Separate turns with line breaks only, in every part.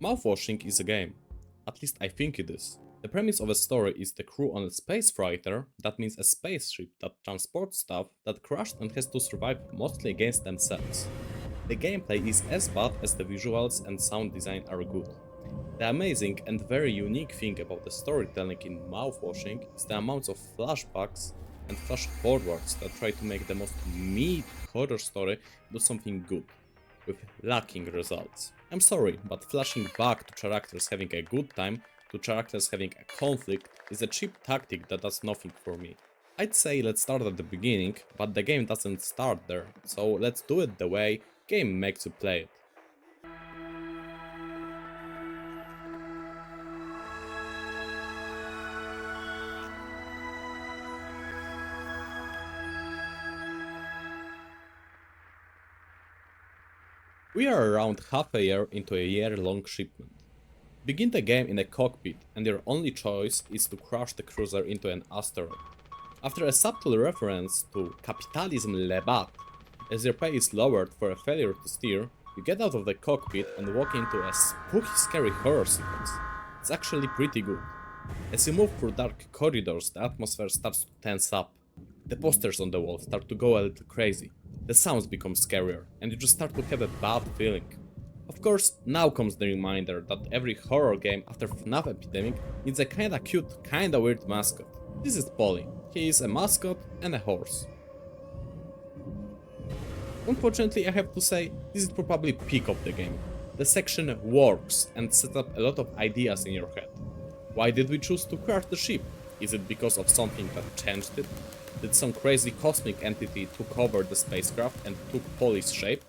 Mouthwashing is a game. At least I think it is. The premise of a story is the crew on a space freighter, that means a spaceship that transports stuff that crashed and has to survive mostly against themselves. The gameplay is as bad as the visuals and sound design are good. The amazing and very unique thing about the storytelling in Mouthwashing is the amounts of flashbacks and flash forwards that try to make the most mid horror story do something good, with lacking results. I'm sorry, but flashing back to characters having a good time to characters having a conflict is a cheap tactic that does nothing for me. I'd say let's start at the beginning, but the game doesn't start there, so let's do it the way game makes you play it. We are around half a year into a year-long shipment. Begin the game in a cockpit, and your only choice is to crash the cruiser into an asteroid. After a subtle reference to capitalism le bat, as your pay is lowered for a failure to steer, you get out of the cockpit and walk into a spooky scary horror sequence. It's actually pretty good. As you move through dark corridors, the atmosphere starts to tense up. The posters on the wall start to go a little crazy. The sounds become scarier, and you just start to have a bad feeling. Of course, now comes the reminder that every horror game after FNAF epidemic needs a kinda cute, kinda weird mascot. This is Polly. He is a mascot and a horse. Unfortunately, I have to say, this is probably peak of the game. The section works and sets up a lot of ideas in your head. Why did we choose to crash the ship? Is it because of something that changed it? Did some crazy cosmic entity took over the spacecraft and took Polly's shape?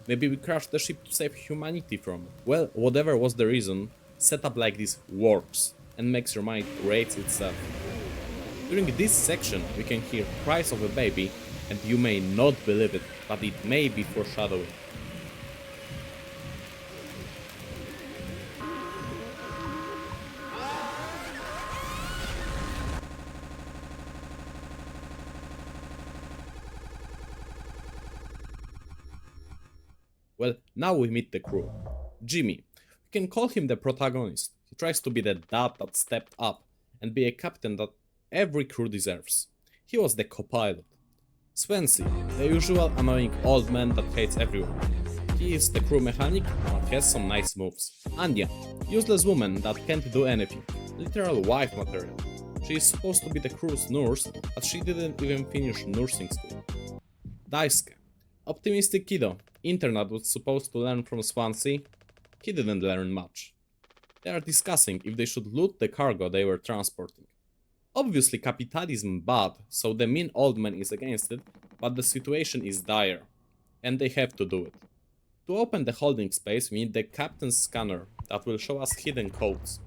Maybe we crashed the ship to save humanity from it. Well, whatever was the reason, setup like this works and makes your mind rate itself. During this section, we can hear cries of a baby, and you may not believe it, but it may be foreshadowing. Well, now we meet the crew. Jimmy. We can call him the protagonist. He tries to be the dad that stepped up and be a captain that every crew deserves. He was the co-pilot. Swansea, the usual annoying old man that hates everyone. He is the crew mechanic, but has some nice moves. Anya, useless woman that can't do anything. Literal wife material. She is supposed to be the crew's nurse, but she didn't even finish nursing school. Daisuke, optimistic kiddo. Internet was supposed to learn from Swansea. He didn't learn much. They are discussing if they should loot the cargo they were transporting. Obviously capitalism bad, so the mean old man is against it, but the situation is dire, and they have to do it. To open the holding space we need the captain's scanner that will show us hidden codes.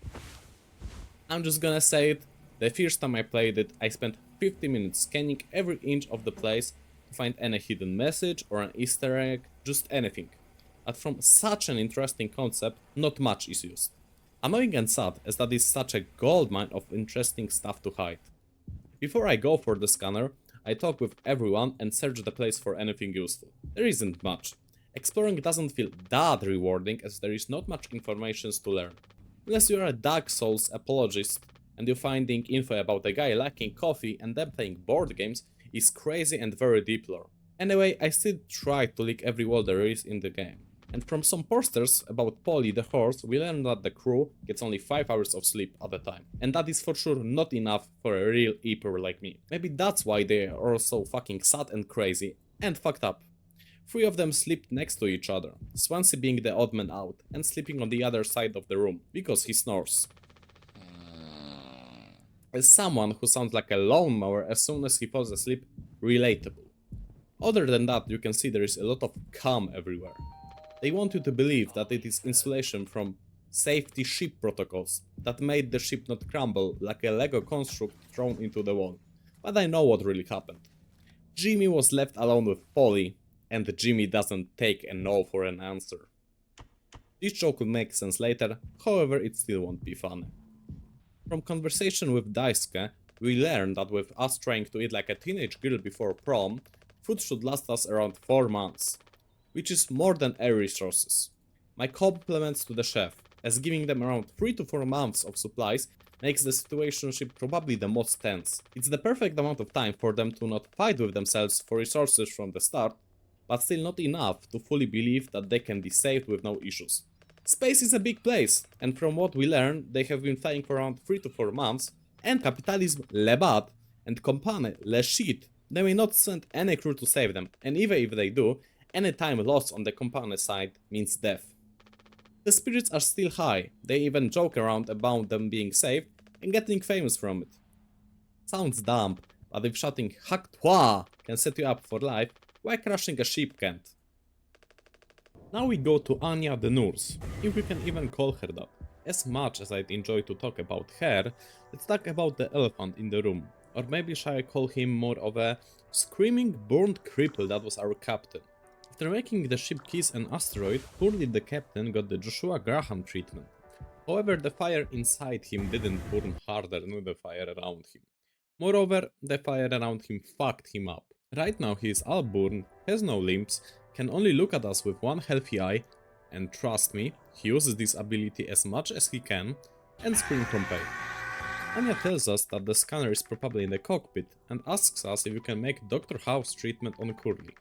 I'm just gonna say it, the first time I played it I spent 50 minutes scanning every inch of the place to find any hidden message or an easter egg, just anything. But from such an interesting concept, not much is used. Annoying and sad as that is such a goldmine of interesting stuff to hide. Before I go for the scanner, I talk with everyone and search the place for anything useful. There isn't much. Exploring doesn't feel that rewarding as there is not much information to learn. Unless you are a Dark Souls apologist and you're finding info about a guy liking coffee and then playing board games is crazy and very deep lore. Anyway, I still try to lick every wall there is in the game. And from some posters about Polly the horse, we learn that the crew gets only 5 hours of sleep at a time. And that is for sure not enough for a real eater like me. Maybe that's why they are all so fucking sad and crazy and fucked up. 3 of them sleep next to each other, Swansea being the odd man out and sleeping on the other side of the room, because he snores. As someone who sounds like a lawnmower as soon as he falls asleep, relatable. Other than that, you can see there is a lot of calm everywhere. They want you to believe that it is insulation from safety ship protocols that made the ship not crumble like a Lego construct thrown into the wall. But I know what really happened. Jimmy was left alone with Polly, and Jimmy doesn't take a no for an answer. This joke will make sense later, however it still won't be funny. From conversation with Daisuke, we learn that with us trying to eat like a teenage girl before prom, food should last us around 4 months, which is more than air resources. My compliments to the chef, as giving them around 3 to 4 months of supplies makes the situationship probably the most tense. It's the perfect amount of time for them to not fight with themselves for resources from the start, but still not enough to fully believe that they can be saved with no issues. Space is a big place, and from what we learn, they have been flying for around 3 to 4 months, and capitalism le bad, and company le shit. They may not send any crew to save them, and even if they do, any time lost on the company side means death. The spirits are still high, they even joke around about them being saved and getting famous from it. Sounds dumb, but if shouting "Hack toi" can set you up for life, why crushing a ship can't? Now we go to Anya the nurse, if we can even call her that. As much as I'd enjoy to talk about her, let's talk about the elephant in the room. Or maybe shall I call him more of a screaming burned cripple that was our captain. After making the ship kiss an asteroid, poorly the captain got the Joshua Graham treatment. However, the fire inside him didn't burn harder than the fire around him. Moreover, the fire around him fucked him up. Right now he is all burned, has no limbs, can only look at us with one healthy eye, and trust me, he uses this ability as much as he can, and scream from pain. Anya tells us that the scanner is probably in the cockpit, and asks us if we can make Dr. House treatment on Curly,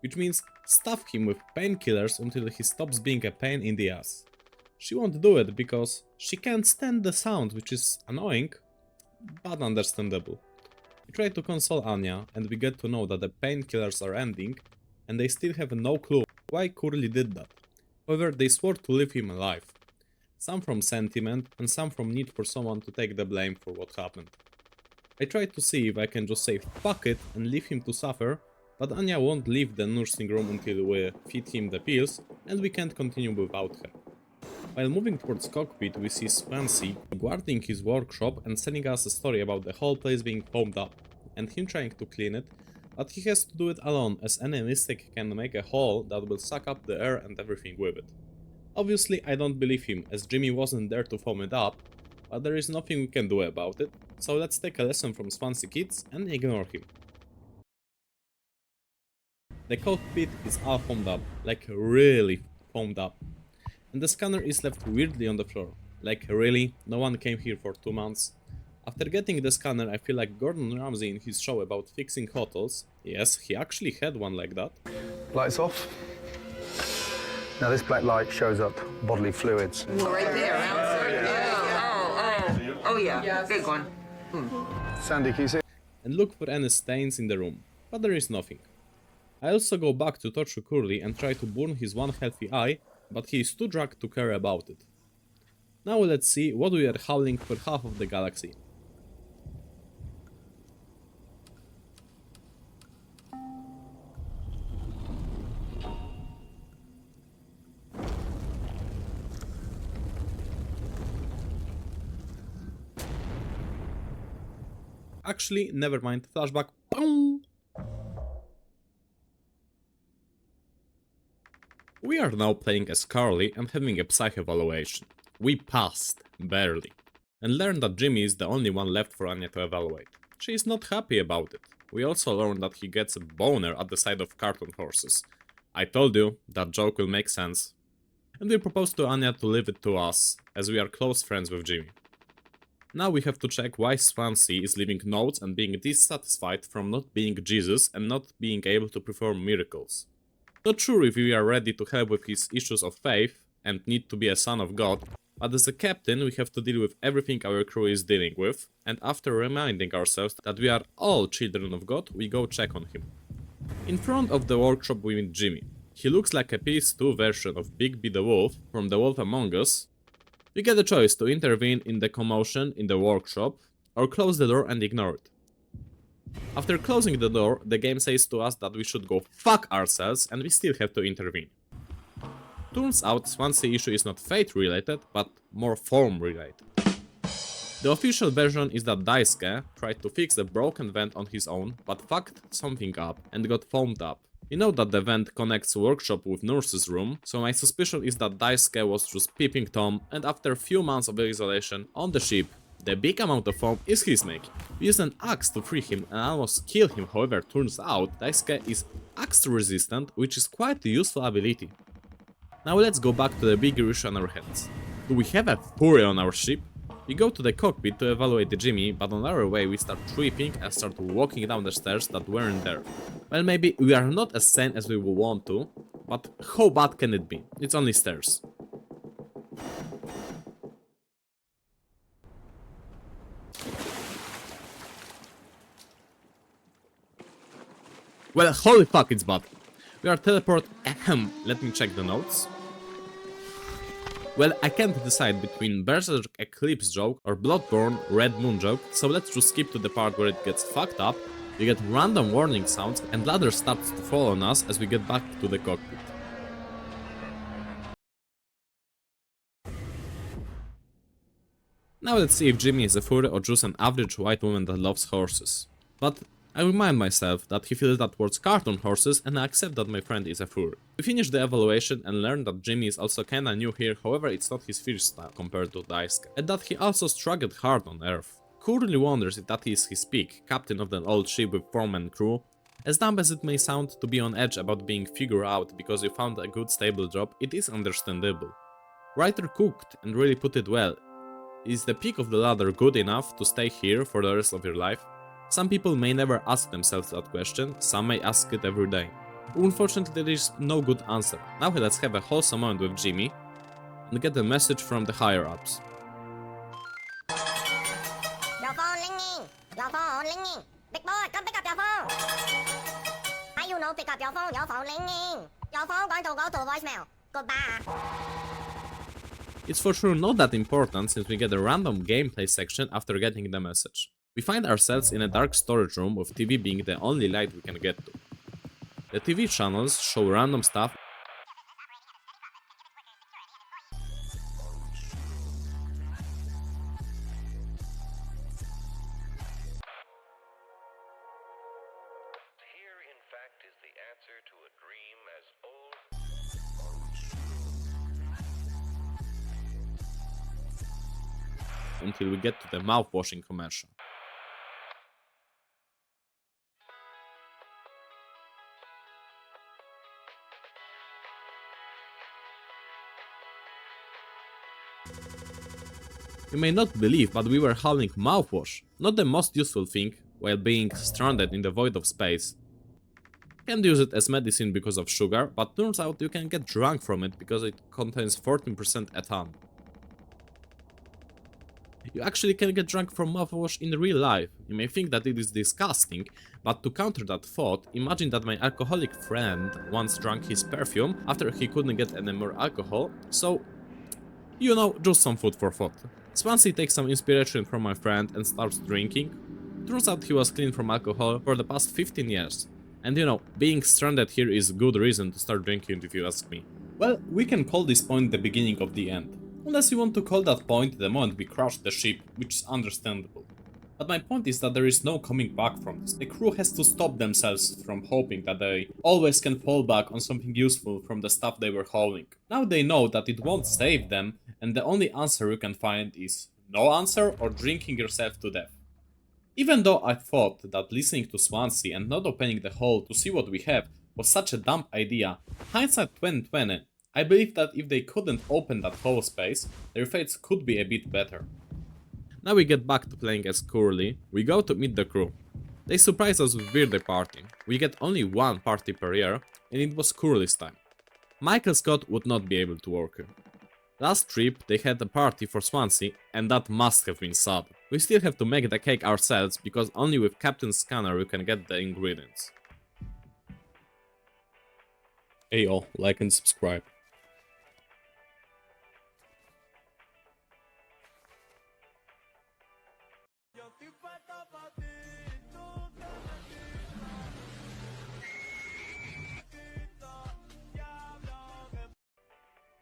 which means stuff him with painkillers until he stops being a pain in the ass. She won't do it because she can't stand the sound, which is annoying, but understandable. We try to console Anya, and we get to know that the painkillers are ending, and they still have no clue why Curly did that. However, they swore to leave him alive. Some from sentiment, and some from need for someone to take the blame for what happened. I tried to see if I can just say fuck it and leave him to suffer, but Anya won't leave the nursing room until we feed him the pills, and we can't continue without her. While moving towards cockpit, we see Swansea guarding his workshop and telling us a story about the whole place being foamed up, and him trying to clean it, but he has to do it alone, as any mistake can make a hole that will suck up the air and everything with it. Obviously, I don't believe him, as Jimmy wasn't there to foam it up, but there is nothing we can do about it, so let's take a lesson from Swansea kids and ignore him. The cockpit is all foamed up, like really foamed up. And the scanner is left weirdly on the floor. Like really, no one came here for 2 months. After getting the scanner, I feel like Gordon Ramsay in his show about fixing hotels. Yes, he actually had one like that.
Lights off. Now this black light shows up bodily fluids.
Right there, oh yeah, yes. Big one.
Sandy, can you see?
And look for any stains in the room, but there is nothing. I also go back to torture Curly and try to burn his one healthy eye, but he is too drunk to care about it. Now let's see what we are howling for half of the galaxy. Actually, never mind, flashback. Boom! We are now playing as Carly and having a psych evaluation. We passed, barely, and learned that Jimmy is the only one left for Anya to evaluate. She is not happy about it. We also learned that he gets a boner at the sight of cartoon horses. I told you, that joke will make sense. And we propose to Anya to leave it to us, as we are close friends with Jimmy. Now we have to check why Swansea is leaving notes and being dissatisfied from not being Jesus and not being able to perform miracles. Not sure if we are ready to help with his issues of faith and need to be a son of God, but as a captain we have to deal with everything our crew is dealing with, and after reminding ourselves that we are all children of God, we go check on him. In front of the workshop we meet Jimmy. He looks like a PS2 version of Big B the Wolf from The Wolf Among Us. We get a choice to intervene in the commotion in the workshop, or close the door and ignore it. After closing the door, the game says to us that we should go fuck ourselves and we still have to intervene. Turns out Swansea issue is not fate related, but more form related. The official version is that Daisuke tried to fix the broken vent on his own, but fucked something up and got foamed up. We know that the vent connects workshop with nurse's room, so my suspicion is that Daisuke was just peeping Tom, and after a few months of isolation on the ship, the big amount of foam is his making. We used an axe to free him and almost kill him, however turns out Daisuke is axe resistant, which is quite a useful ability. Now let's go back to the bigger issue on our hands. Do we have a Fury on our ship? We go to the cockpit to evaluate Jimmy, but on our way we start tripping and start walking down the stairs that weren't there. Well, maybe we are not as sane as we would want to, but how bad can it be? It's only stairs. Well, holy fuck, it's bad. We are teleported. Let me check the notes. Well, I can't decide between Berserk Eclipse joke or Bloodborne Red Moon joke, so let's just skip to the part where it gets fucked up. We get random warning sounds and ladder starts to fall on us as we get back to the cockpit. Now let's see if Jimmy is a furry or just an average white woman that loves horses. But I remind myself that he feels that towards cartoon horses and I accept that my friend is a furry. We finish the evaluation and learn that Jimmy is also kinda new here, however it's not his first style compared to Daisuke, and that he also struggled hard on Earth. Currently wonders if that is his peak, captain of the old ship with 4-man crew. As dumb as it may sound to be on edge about being figured out because you found a good stable job, it is understandable. Writer cooked and really put it well. Is the peak of the ladder good enough to stay here for the rest of your life? Some people may never ask themselves that question, some may ask it every day. Unfortunately, there is no good answer. Now let's have a wholesome moment with Jimmy and get a message from the higher-ups.
Your phone ringing! Your phone ringing! Big boy, come pick up your phone! Why you no pick up your phone ringing! Your phone going to go to voicemail. Goodbye.
It's for sure not that important since we get a random gameplay section after getting the message. We find ourselves in a dark storage room with TV being the only light we can get to. The TV channels show random stuff
Here, in fact, is the answer to a dream as old.
until we get to the mouthwashing commercial. You may not believe, but we were hauling mouthwash, not the most useful thing while being stranded in the void of space. Can't use it as medicine because of sugar, but turns out you can get drunk from it because it contains 14% ethanol. You actually can get drunk from mouthwash in real life. You may think that it is disgusting, but to counter that thought, imagine that my alcoholic friend once drank his perfume after he couldn't get any more alcohol, so, you know, just some food for thought. Swansea takes some inspiration from my friend and starts drinking. Turns out he was clean from alcohol for the past 15 years. And you know, being stranded here is good reason to start drinking if you ask me. Well, we can call this point the beginning of the end. Unless you want to call that point the moment we crashed the ship, which is understandable. But my point is that there is no coming back from this. The crew has to stop themselves from hoping that they always can fall back on something useful from the stuff they were hauling. Now they know that it won't save them, and the only answer you can find is no answer or drinking yourself to death. Even though I thought that listening to Swansea and not opening the hole to see what we have was such a dumb idea, hindsight 2020, I believe that if they couldn't open that hole space, their fates could be a bit better. Now we get back to playing as Curly. We go to meet the crew. They surprise us with birthday party. We get only one party per year, and it was Curly's time. Michael Scott would not be able to work here. Last trip they had a party for Swansea, and that must have been sad. We still have to make the cake ourselves, because only with Captain's scanner you can get the ingredients. Ayo, like and subscribe.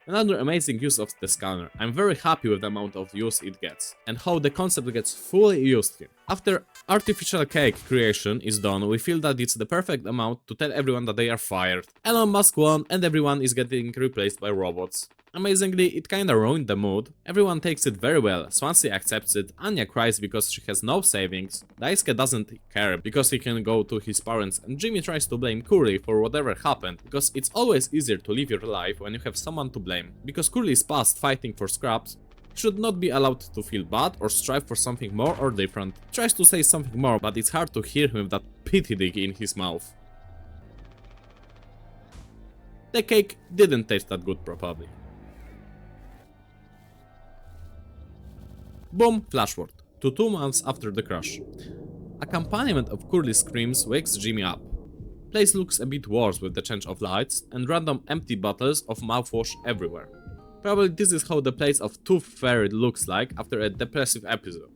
Another amazing use of the scanner. I'm very happy with the amount of use it gets, and how the concept gets fully used here. After artificial cake creation is done, we feel that it's the perfect amount to tell everyone that they are fired. Elon Musk won and everyone is getting replaced by robots. Amazingly, it kinda ruined the mood. Everyone takes it very well, Swansea accepts it, Anya cries because she has no savings, Daisuke doesn't care because he can go to his parents, and Jimmy tries to blame Curly for whatever happened, because it's always easier to live your life when you have someone to blame. Because Curly is past fighting for scraps, he should not be allowed to feel bad or strive for something more or different. He tries to say something more, but it's hard to hear him with that pity dick in his mouth. The cake didn't taste that good probably. Boom, flashword, to 2 months after the crash. Accompaniment of Curly's screams wakes Jimmy up. Place looks a bit worse with the change of lights and random empty bottles of mouthwash everywhere. Probably this is how the place of Tooth Fairy looks like after a depressive episode.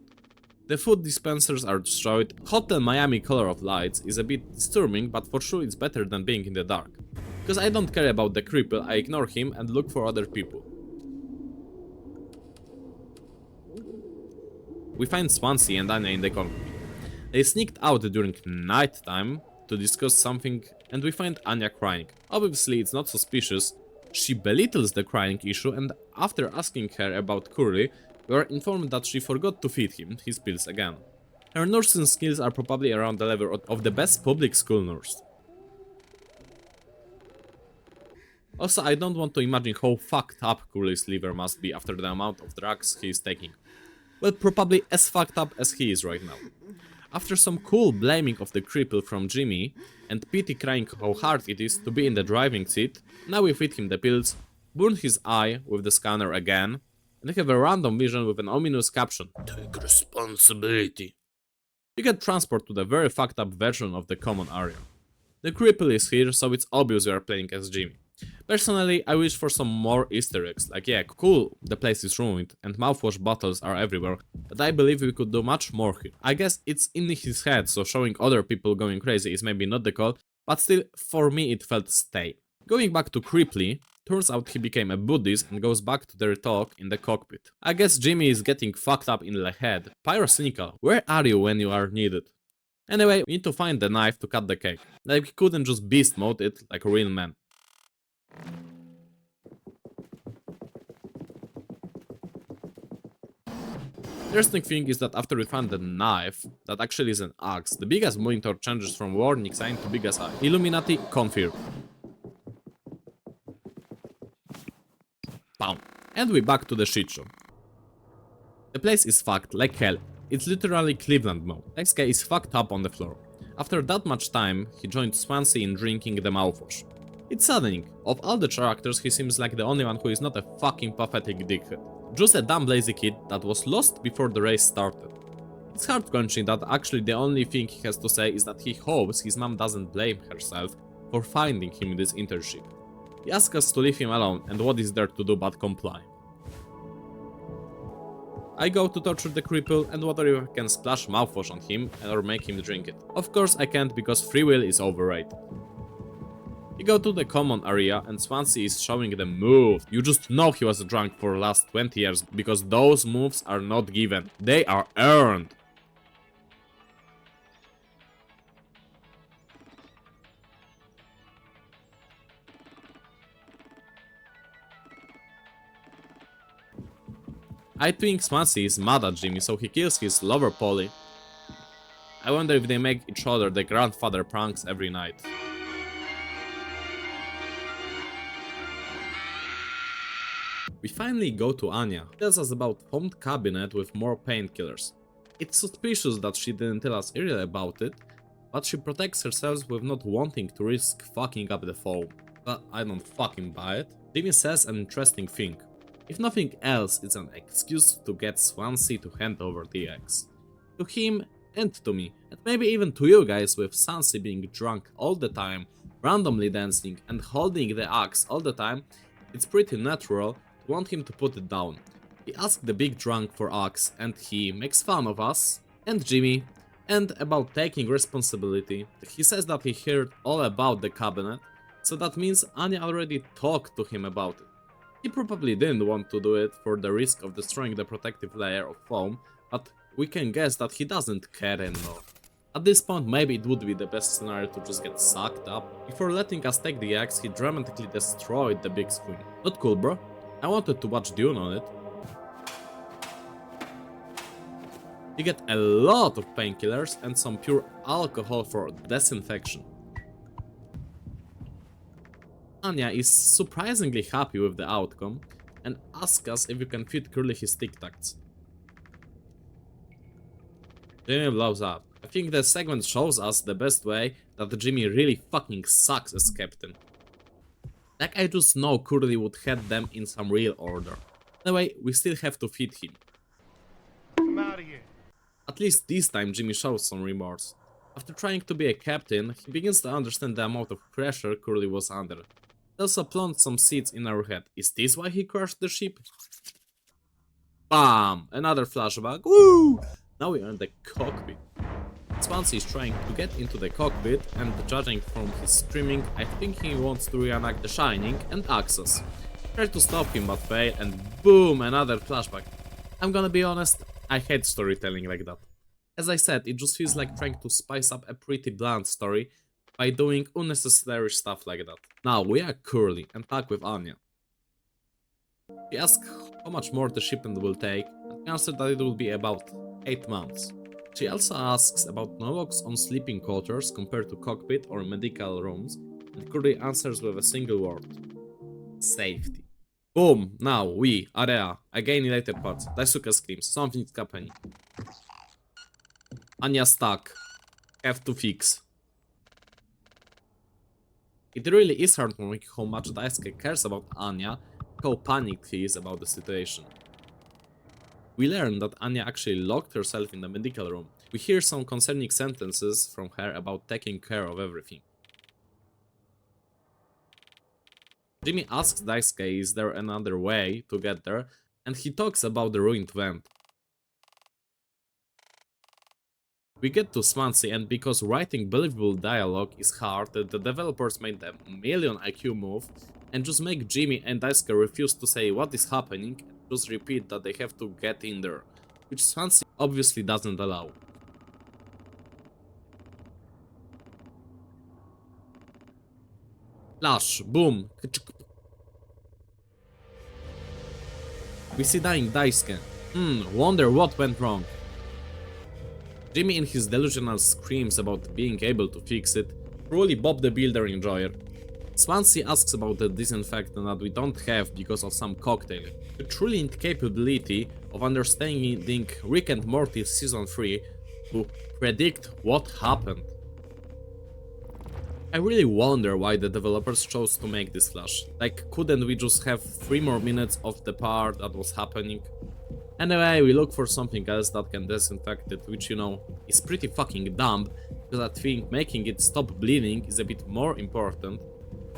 The food dispensers are destroyed, Hotel Miami color of lights is a bit disturbing, but for sure it's better than being in the dark. Because I don't care about the cripple, I ignore him and look for other people. We find Swansea and Anya in the concrete. They sneaked out during night time to discuss something and we find Anya crying. Obviously it's not suspicious, she belittles the crying issue and after asking her about Curly, we are informed that she forgot to feed him his pills again. Her nursing skills are probably around the level of the best public school nurse. Also, I don't want to imagine how fucked up Curly's liver must be after the amount of drugs he is taking. Well, probably as fucked up as he is right now. After some cool blaming of the cripple from Jimmy, and pity crying how hard it is to be in the driving seat, now we feed him the pills, burn his eye with the scanner again, and have a random vision with an ominous caption, "Take responsibility." You get transport to the very fucked up version of the common area. The cripple is here, so it's obvious we are playing as Jimmy. Personally, I wish for some more Easter eggs, like yeah, cool, the place is ruined and mouthwash bottles are everywhere, but I believe we could do much more here. I guess it's in his head, so showing other people going crazy is maybe not the call, but still, for me it felt stale. Going back to Cripply, turns out he became a Buddhist and goes back to their talk in the cockpit. I guess Jimmy is getting fucked up in the head. Pyrocynical, where are you when you are needed? Anyway, we need to find the knife to cut the cake. Like we couldn't just beast mode it like a real man. Interesting thing is that after we find the knife, that actually is an axe, the biggest monitor changes from warning sign to biggest eye. Illuminati confirmed. Pound. And we back to the shit show. The place is fucked like hell. It's literally Cleveland mode. Next guy is fucked up on the floor. After that much time, he joined Swansea in drinking the mouthwash. It's saddening. Of all the characters, he seems like the only one who is not a fucking pathetic dickhead. Just a dumb lazy kid that was lost before the race started. It's heart-wrenching that actually the only thing he has to say is that he hopes his mom doesn't blame herself for finding him this internship. He asks us to leave him alone, and what is there to do but comply? I go to torture the cripple and wonder if I can splash mouthwash on him or make him drink it. Of course I can't because free will is overrated. We go to the common area and Swansea is showing the move. You just know he was drunk for the last 20 years because those moves are not given, they are earned. I think Swansea is mad at Jimmy, so he kills his lover Polly. I wonder if they make each other the grandfather pranks every night. We finally go to Anya. She tells us about foamed cabinet with more painkillers. It's suspicious that she didn't tell us earlier about it, but she protects herself with not wanting to risk fucking up the foam. But I don't fucking buy it. Jimmy says an interesting thing. If nothing else, it's an excuse to get Swansea to hand over the axe. To him and to me, and maybe even to you guys, with Swansea being drunk all the time, randomly dancing and holding the axe all the time, it's pretty natural to want him to put it down. He asks the big drunk for axe and he makes fun of us and Jimmy and about taking responsibility. He says that he heard all about the cabinet, so that means Anya already talked to him about it. He probably didn't want to do it for the risk of destroying the protective layer of foam, but we can guess that he doesn't care anymore. At this point maybe it would be the best scenario to just get sucked up. Before letting us take the axe, he dramatically destroyed the big screen. Not cool, bro. I wanted to watch Dune on it. You get a lot of painkillers and some pure alcohol for disinfection. Anya is surprisingly happy with the outcome and asks us if you can feed Curly his Tic Tacs. Jimmy blows up. I think the segment shows us the best way that Jimmy really fucking sucks as captain. Like I just know Curly would head them in some real order. Anyway, we still have to feed him.
I'm out of here.
At least this time Jimmy shows some remorse. After trying to be a captain, he begins to understand the amount of pressure Curly was under. He also planted some seeds in our head. Is this why he crashed the ship? Bam! Another flashback. Woo! Now we are in the cockpit. Swansea is trying to get into the cockpit, and judging from his screaming, I think he wants to reenact The Shining and Axis. Try to stop him but fail, and boom, another flashback. I'm gonna be honest, I hate storytelling like that. As I said, it just feels like trying to spice up a pretty bland story by doing unnecessary stuff like that. Now we are Curly and talk with Anya. She asks how much more the shipment will take, and he answered that it will be about 8 months. She also asks about no-locks on sleeping quarters compared to cockpit or medical rooms, and Curly answers with a single word. Safety. Boom! Now, we, area, again in later parts. Daisuke screams, something's happening. Anya stuck. Have to fix. It really is heartwarming how much Daisuke cares about Anya, how panicked he is about the situation. We learn that Anya actually locked herself in the medical room. We hear some concerning sentences from her about taking care of everything. Jimmy asks Daisuke is there another way to get there, and he talks about the ruined vent. We get to Swansea, and because writing believable dialogue is hard, the developers made a million IQ move and just make Jimmy and Daisuke refuse to say what is happening and just repeat that they have to get in there, which Swansea obviously doesn't allow. Flash, boom. We see dying Daisuke. Wonder what went wrong. Jimmy in his delusional screams about being able to fix it, truly Bob the Builder enjoyer. Swansea asks about the disinfectant that we don't have because of some cocktail. The truly incapability of understanding Rick and Morty season 3 to predict what happened. I really wonder why the developers chose to make this flash. Like, couldn't we just have 3 more minutes of the part that was happening? Anyway, we look for something else that can disinfect it, which, you know, is pretty fucking dumb, because I think making it stop bleeding is a bit more important.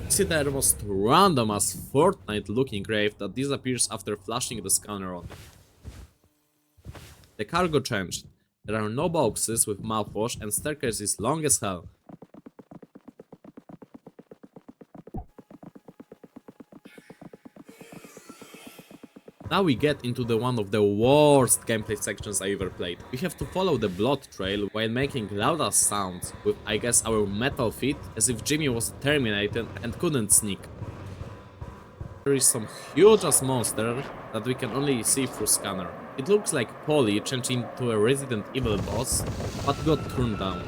We see the most random as Fortnite looking grave that disappears after flashing the scanner on it. The cargo changed. There are no boxes with mouthwash and staircase is long as hell. Now we get into one of the worst gameplay sections I ever played. We have to follow the blood trail while making loud ass sounds with, I guess, our metal feet, as if Jimmy was terminated and couldn't sneak. There is some huge ass monster that we can only see through scanner. It looks like Polly changed into a Resident Evil boss, but got turned down.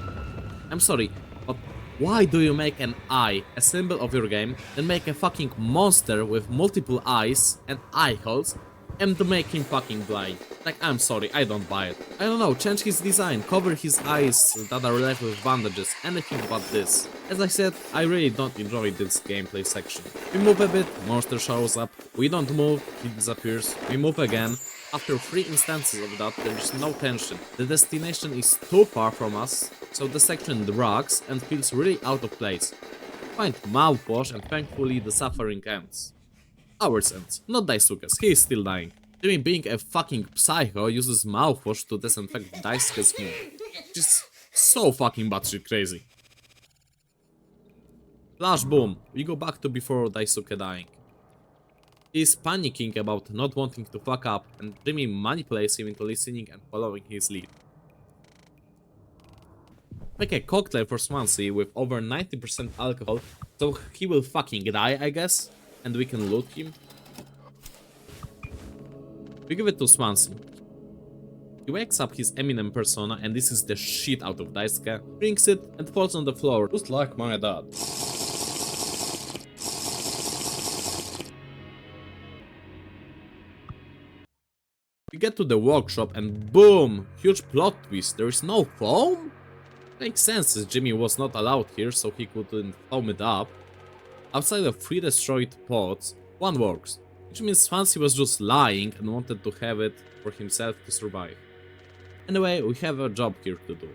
I'm sorry, but why do you make an eye a symbol of your game, then make a fucking monster with multiple eyes and eye holes, and make him fucking blind? Like, I'm sorry, I don't buy it. I don't know, change his design, cover his eyes that are left with bandages, anything but this. As I said, I really don't enjoy this gameplay section. We move a bit, monster shows up, we don't move, he disappears, we move again. After 3 instances of that, there is no tension. The destination is too far from us, so the section drags and feels really out of place. Find mouthwash and thankfully the suffering ends. Ours ends, not Daisuke's, he is still dying. Jimmy, being a fucking psycho, uses mouthwash to disinfect Daisuke's wound. Which is so fucking batshit crazy. Flash boom, we go back to before Daisuke dying. He is panicking about not wanting to fuck up, and Jimmy manipulates him into listening and following his lead. Make a cocktail for Swansea with over 90% alcohol, so he will fucking die, I guess, and we can loot him. We give it to Swansea. He wakes up his Eminem persona and this is the shit out of Daisuke, drinks it and falls on the floor, just like my dad. We get to the workshop and boom! Huge plot twist, there is no foam? Makes sense as Jimmy was not allowed here so he couldn't foam it up. Outside of 3 destroyed pods, 1 works, which means Swansea was just lying and wanted to have it for himself to survive. Anyway, we have a job here to do.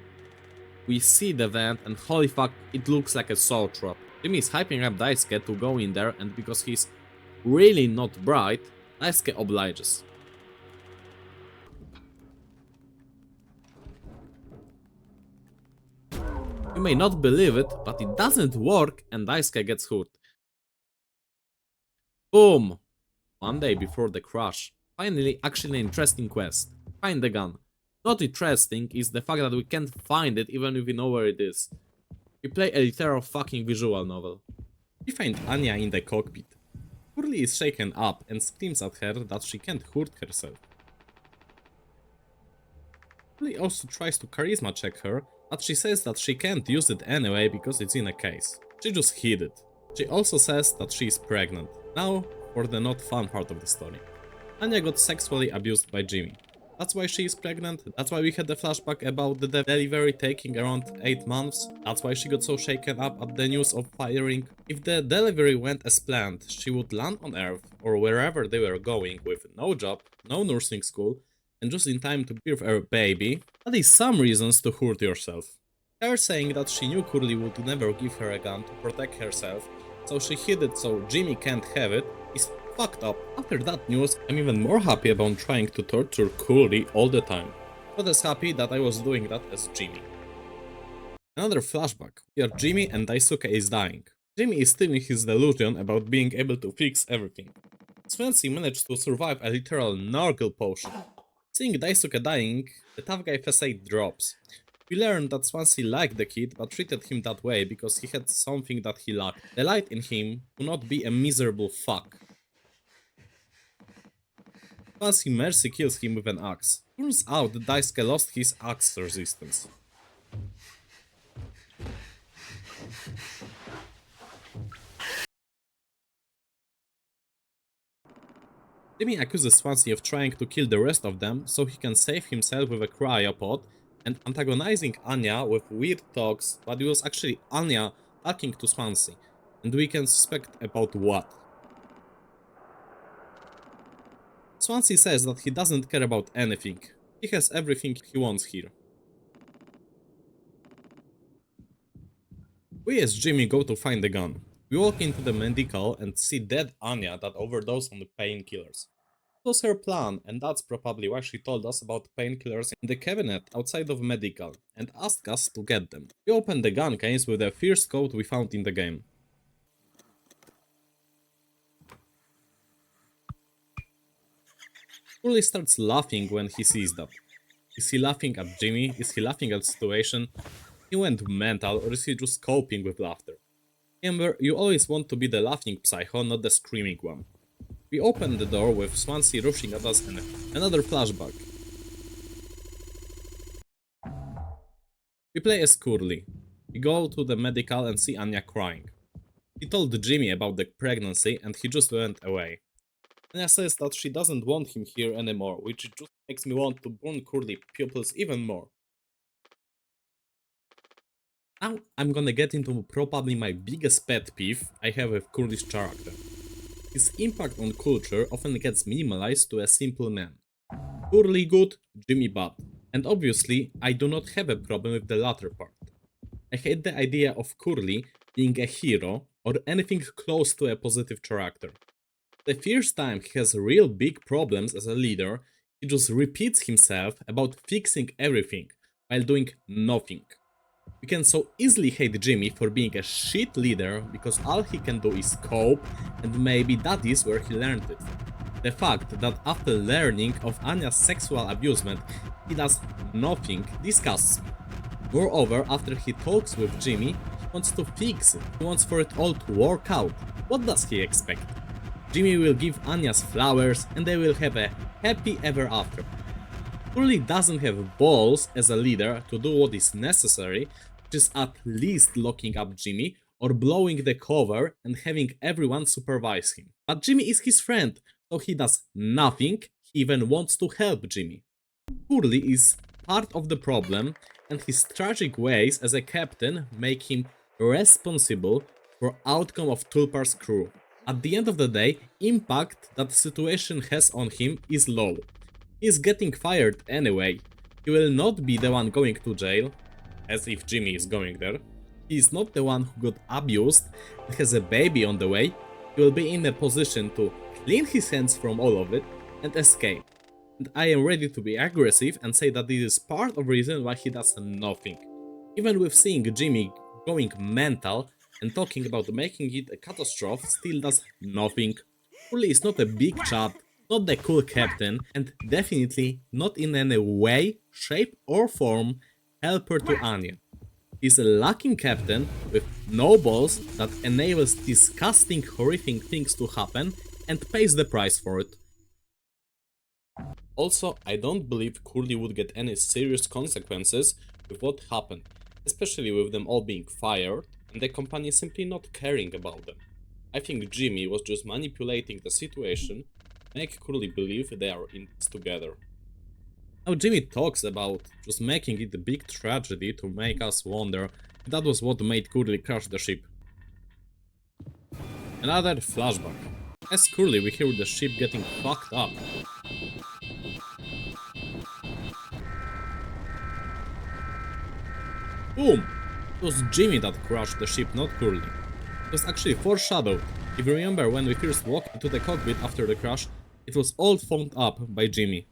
We see the vent and holy fuck, it looks like a soul trap. Jimmy is hyping up Daisuke to go in there and because he's really not bright, Daisuke obliges. You may not believe it, but it doesn't work and Daisuke gets hurt. Boom! One day before the crash. Finally, actually an interesting quest. Find the gun. Not interesting is the fact that we can't find it even if we know where it is. We play a literal fucking visual novel. We find Anya in the cockpit. Curly is shaken up and screams at her that she can't hurt herself. Curly also tries to charisma check her, but she says that she can't use it anyway because it's in a case. She just hid it. She also says that she is pregnant. Now for the not fun part of the story. Anya got sexually abused by Jimmy. That's why she is pregnant, that's why we had the flashback about the delivery taking around 8 months, that's why she got so shaken up at the news of firing. If the delivery went as planned, she would land on Earth or wherever they were going with no job, no nursing school, and just in time to birth her baby. That is some reasons to hurt yourself. Her saying that she knew Curly would never give her a gun to protect herself, so she hid it so Jimmy can't have it, is fucked up. After that news, I'm even more happy about trying to torture Curly all the time. Not as happy that I was doing that as Jimmy. Another flashback, where Jimmy and Daisuke is dying. Jimmy is still in his delusion about being able to fix everything. Swansea managed to survive a literal Nurgle potion. Seeing Daisuke dying, the tough guy facade drops. We learned that Swansea liked the kid but treated him that way because he had something that he lacked. The light in him to not be a miserable fuck. Swansea mercy kills him with an axe. Turns out that Daisuke lost his axe resistance. Jimmy accuses Swansea of trying to kill the rest of them so he can save himself with a cryopod and antagonizing Anya with weird talks, but it was actually Anya talking to Swansea, and we can suspect about what. Swansea says that he doesn't care about anything. He has everything he wants here. We as Jimmy go to find the gun. We walk into the medical and see dead Anya that overdosed on the painkillers. That was her plan, and that's probably why she told us about painkillers in the cabinet outside of medical and asked us to get them. We open the gun case with the first code we found in the game. Curly starts laughing when he sees that. Is he laughing at Jimmy? Is he laughing at the situation? He went mental, or is he just coping with laughter? Remember, you always want to be the laughing psycho, not the screaming one. We open the door with Swansea rushing at us and another flashback. We play as Curly. We go to the medical and see Anya crying. He told Jimmy about the pregnancy and he just went away. Anya says that she doesn't want him here anymore, which just makes me want to burn Curly pupils even more. Now I'm gonna get into probably my biggest pet peeve I have with Curly's character. His impact on culture often gets minimalized to a simple man. Curly good, Jimmy bad. And obviously I do not have a problem with the latter part. I hate the idea of Curly being a hero or anything close to a positive character. The first time he has real big problems as a leader, he just repeats himself about fixing everything while doing nothing. We can so easily hate Jimmy for being a shit leader because all he can do is cope, and maybe that is where he learned it. The fact that after learning of Anya's sexual abusement, he does nothing disgusts me. Moreover, after he talks with Jimmy, he wants to fix it, he wants for it all to work out. What does he expect? Jimmy will give Anya's flowers and they will have a happy ever after. Curly doesn't have balls as a leader to do what is necessary, which is at least locking up Jimmy or blowing the cover and having everyone supervise him. But Jimmy is his friend, so he does nothing, he even wants to help Jimmy. Curly is part of the problem, and his tragic ways as a captain make him responsible for outcome of Tulpar's crew. At the end of the day, impact that situation has on him is low. He is getting fired anyway. He will not be the one going to jail, as if Jimmy is going there. He is not the one who got abused and has a baby on the way. He will be in a position to clean his hands from all of it and escape. And I am ready to be aggressive and say that this is part of the reason why he does nothing. Even with seeing Jimmy going mental and talking about making it a catastrophe, still does nothing. Curly is not a big chap, not the cool captain, and definitely not in any way, shape or form helper to Anya. He's a lacking captain with no balls that enables disgusting, horrific things to happen and pays the price for it. Also, I don't believe Curly would get any serious consequences with what happened, especially with them all being fired and the company simply not caring about them. I think Jimmy was just manipulating the situation, make Curly believe they are in this together. Now Jimmy talks about just making it a big tragedy to make us wonder if that was what made Curly crash the ship. Another flashback. As Curly we hear the ship getting fucked up. Boom! It was Jimmy that crashed the ship, not Curly. It was actually foreshadowed. If you remember when we first walked into the cockpit after the crash, it was all phoned up by Jimmy.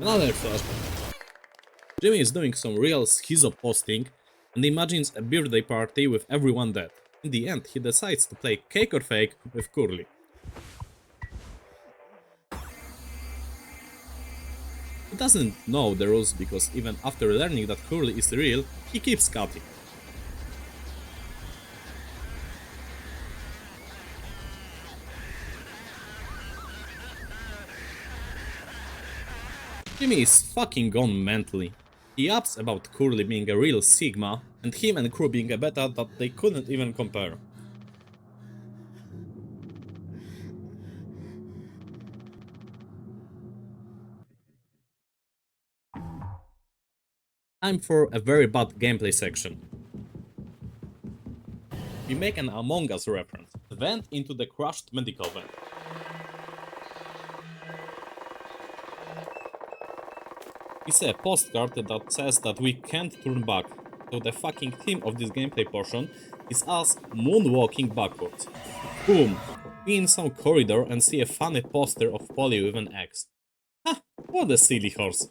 Another flashback. Jimmy is doing some real schizo posting and imagines a birthday party with everyone dead. In the end, he decides to play cake or fake with Curly. He doesn't know the rules because even after learning that Curly is real, he keeps cutting. Jimmy is fucking gone mentally. He yaps about Curly being a real Sigma and him and crew being a beta that they couldn't even compare. Time for a very bad gameplay section. We make an Among Us reference. Vent into the crushed medical van. We see a postcard that says that we can't turn back, so the fucking theme of this gameplay portion is us moonwalking backwards. Boom! We in some corridor and see a funny poster of Polly with an X. Ha! What a silly horse.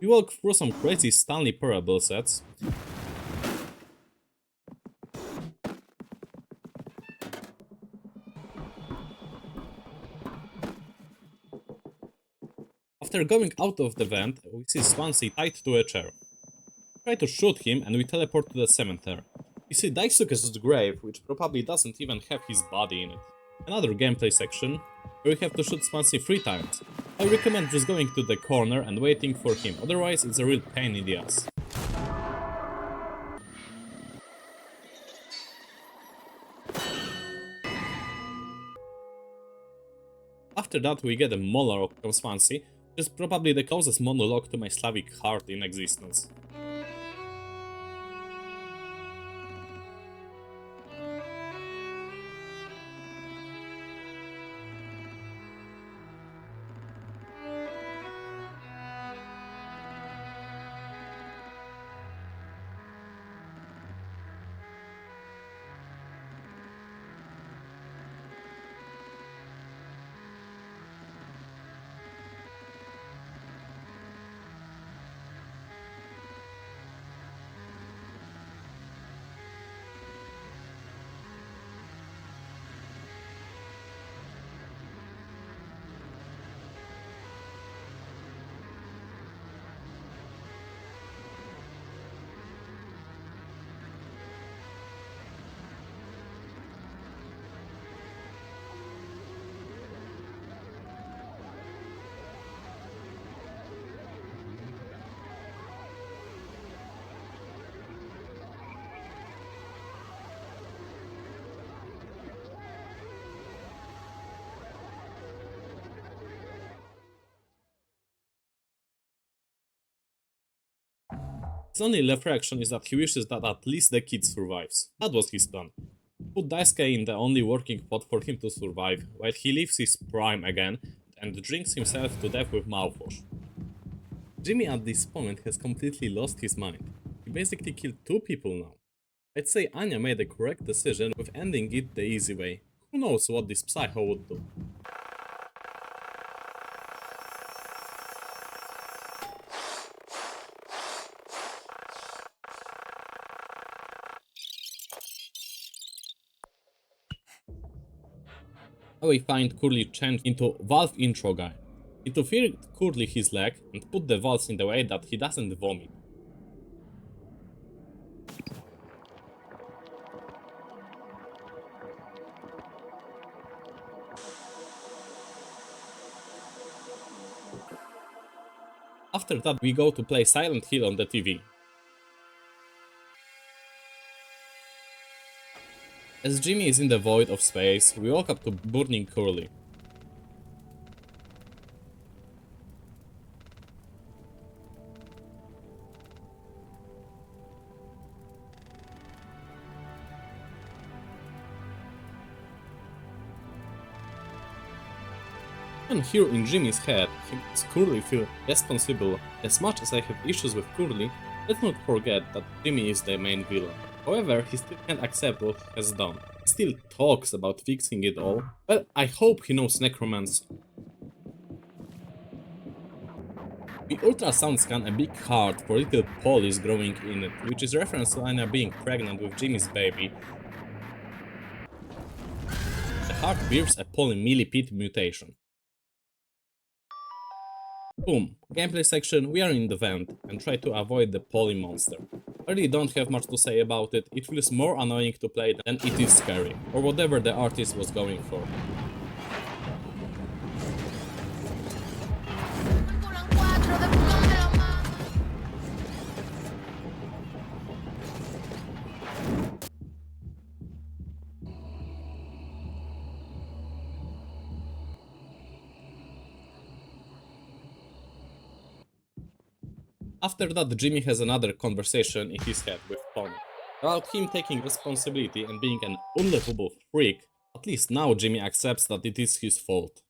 We walk through some crazy Stanley Parable sets. After going out of the vent, we see Swansea tied to a chair. We try to shoot him and we teleport to the cemetery. We see Daisuke's grave, which probably doesn't even have his body in it. Another gameplay section, where we have to shoot Swansea 3 times. I recommend just going to the corner and waiting for him, otherwise it's a real pain in the ass. After that we get a monologue from Swansea, which is probably the closest monologue to my Slavic heart in existence. His only reflection is that he wishes that at least the kid survives. That was his plan. Put Daisuke in the only working pot for him to survive, while he lives his prime again and drinks himself to death with mouthwash. Jimmy at this point has completely lost his mind. He basically killed 2 people now. I'd say Anya made the correct decision with ending it the easy way. Who knows what this psycho would do. We find Curly changed into Valve intro guy. He feared Curly his leg and put the valves in the way that he doesn't vomit. After that we go to play Silent Hill on the TV. As Jimmy is in the void of space, we walk up to burning Curly. And here in Jimmy's head, he makes Curly feel responsible. As much as I have issues with Curly, let's not forget that Jimmy is the main villain. However, he still can't accept what he has done. He still talks about fixing it all. Well, I hope he knows necromancy. We ultrasound scan a big heart for little Polly's growing in it, which is reference to Anya being pregnant with Jimmy's baby. The heart bears a polymillipede mutation. Boom, gameplay section, we are in the vent and try to avoid the poly monster. I really don't have much to say about it, it feels more annoying to play than it is scary, or whatever the artist was going for. After that, Jimmy has another conversation in his head with Tony about him taking responsibility and being an unlovable freak. At least now Jimmy accepts that it is his fault.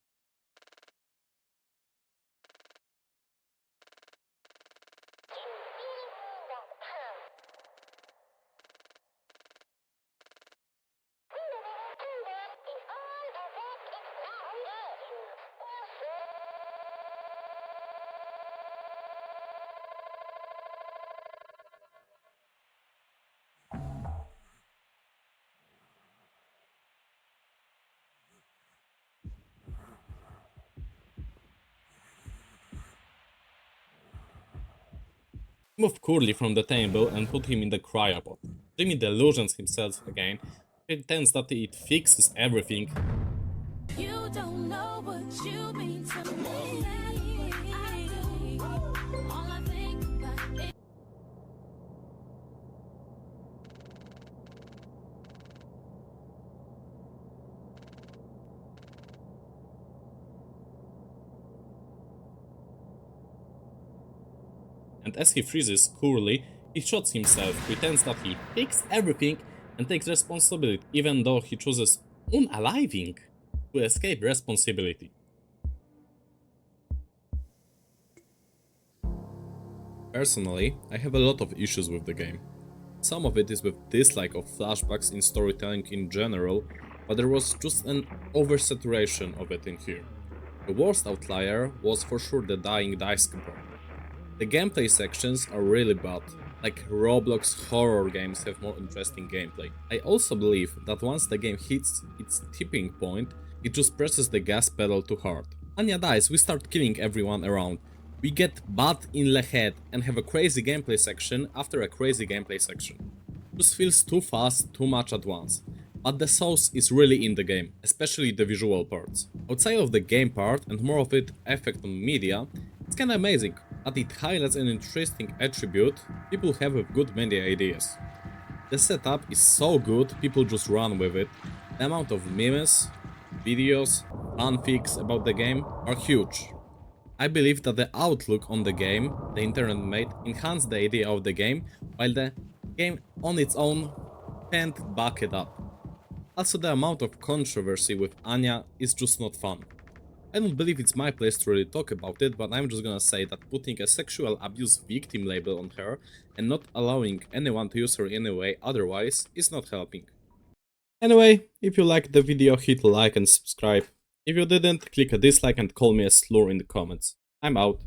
Move Curly from the table and put him in the cryopod. Jimmy delusions himself again, pretends that it fixes everything.
You don't know what you mean to me. I do. All I think about is
And as he freezes Curly, he shoots himself, pretends that he fixed everything and takes responsibility, even though he chooses unaliving to escape responsibility. Personally, I have a lot of issues with the game. Some of it is with dislike of flashbacks in storytelling in general, but there was just an oversaturation of it in here. The worst outlier was for sure the dying Daisuke part. The gameplay sections are really bad, like Roblox horror games have more interesting gameplay. I also believe that once the game hits its tipping point, it just presses the gas pedal too hard. Anya dies, we start killing everyone around. We get butt in the head and have a crazy gameplay section after a crazy gameplay section. Just feels too fast, too much at once. But the sauce is really in the game, especially the visual parts. Outside of the game part and more of it effect on media, it's kinda amazing, but it highlights an interesting attribute people have with good media ideas. The setup is so good, people just run with it. The amount of memes, videos, fanfics about the game are huge. I believe that the outlook on the game the internet made enhanced the idea of the game, while the game on its own can't back it up. Also, the amount of controversy with Anya is just not fun. I don't believe it's my place to really talk about it, but I'm just gonna say that putting a sexual abuse victim label on her and not allowing anyone to use her in any way otherwise is not helping. Anyway, if you liked the video, hit like and subscribe. If you didn't, click a dislike and call me a slur in the comments. I'm out.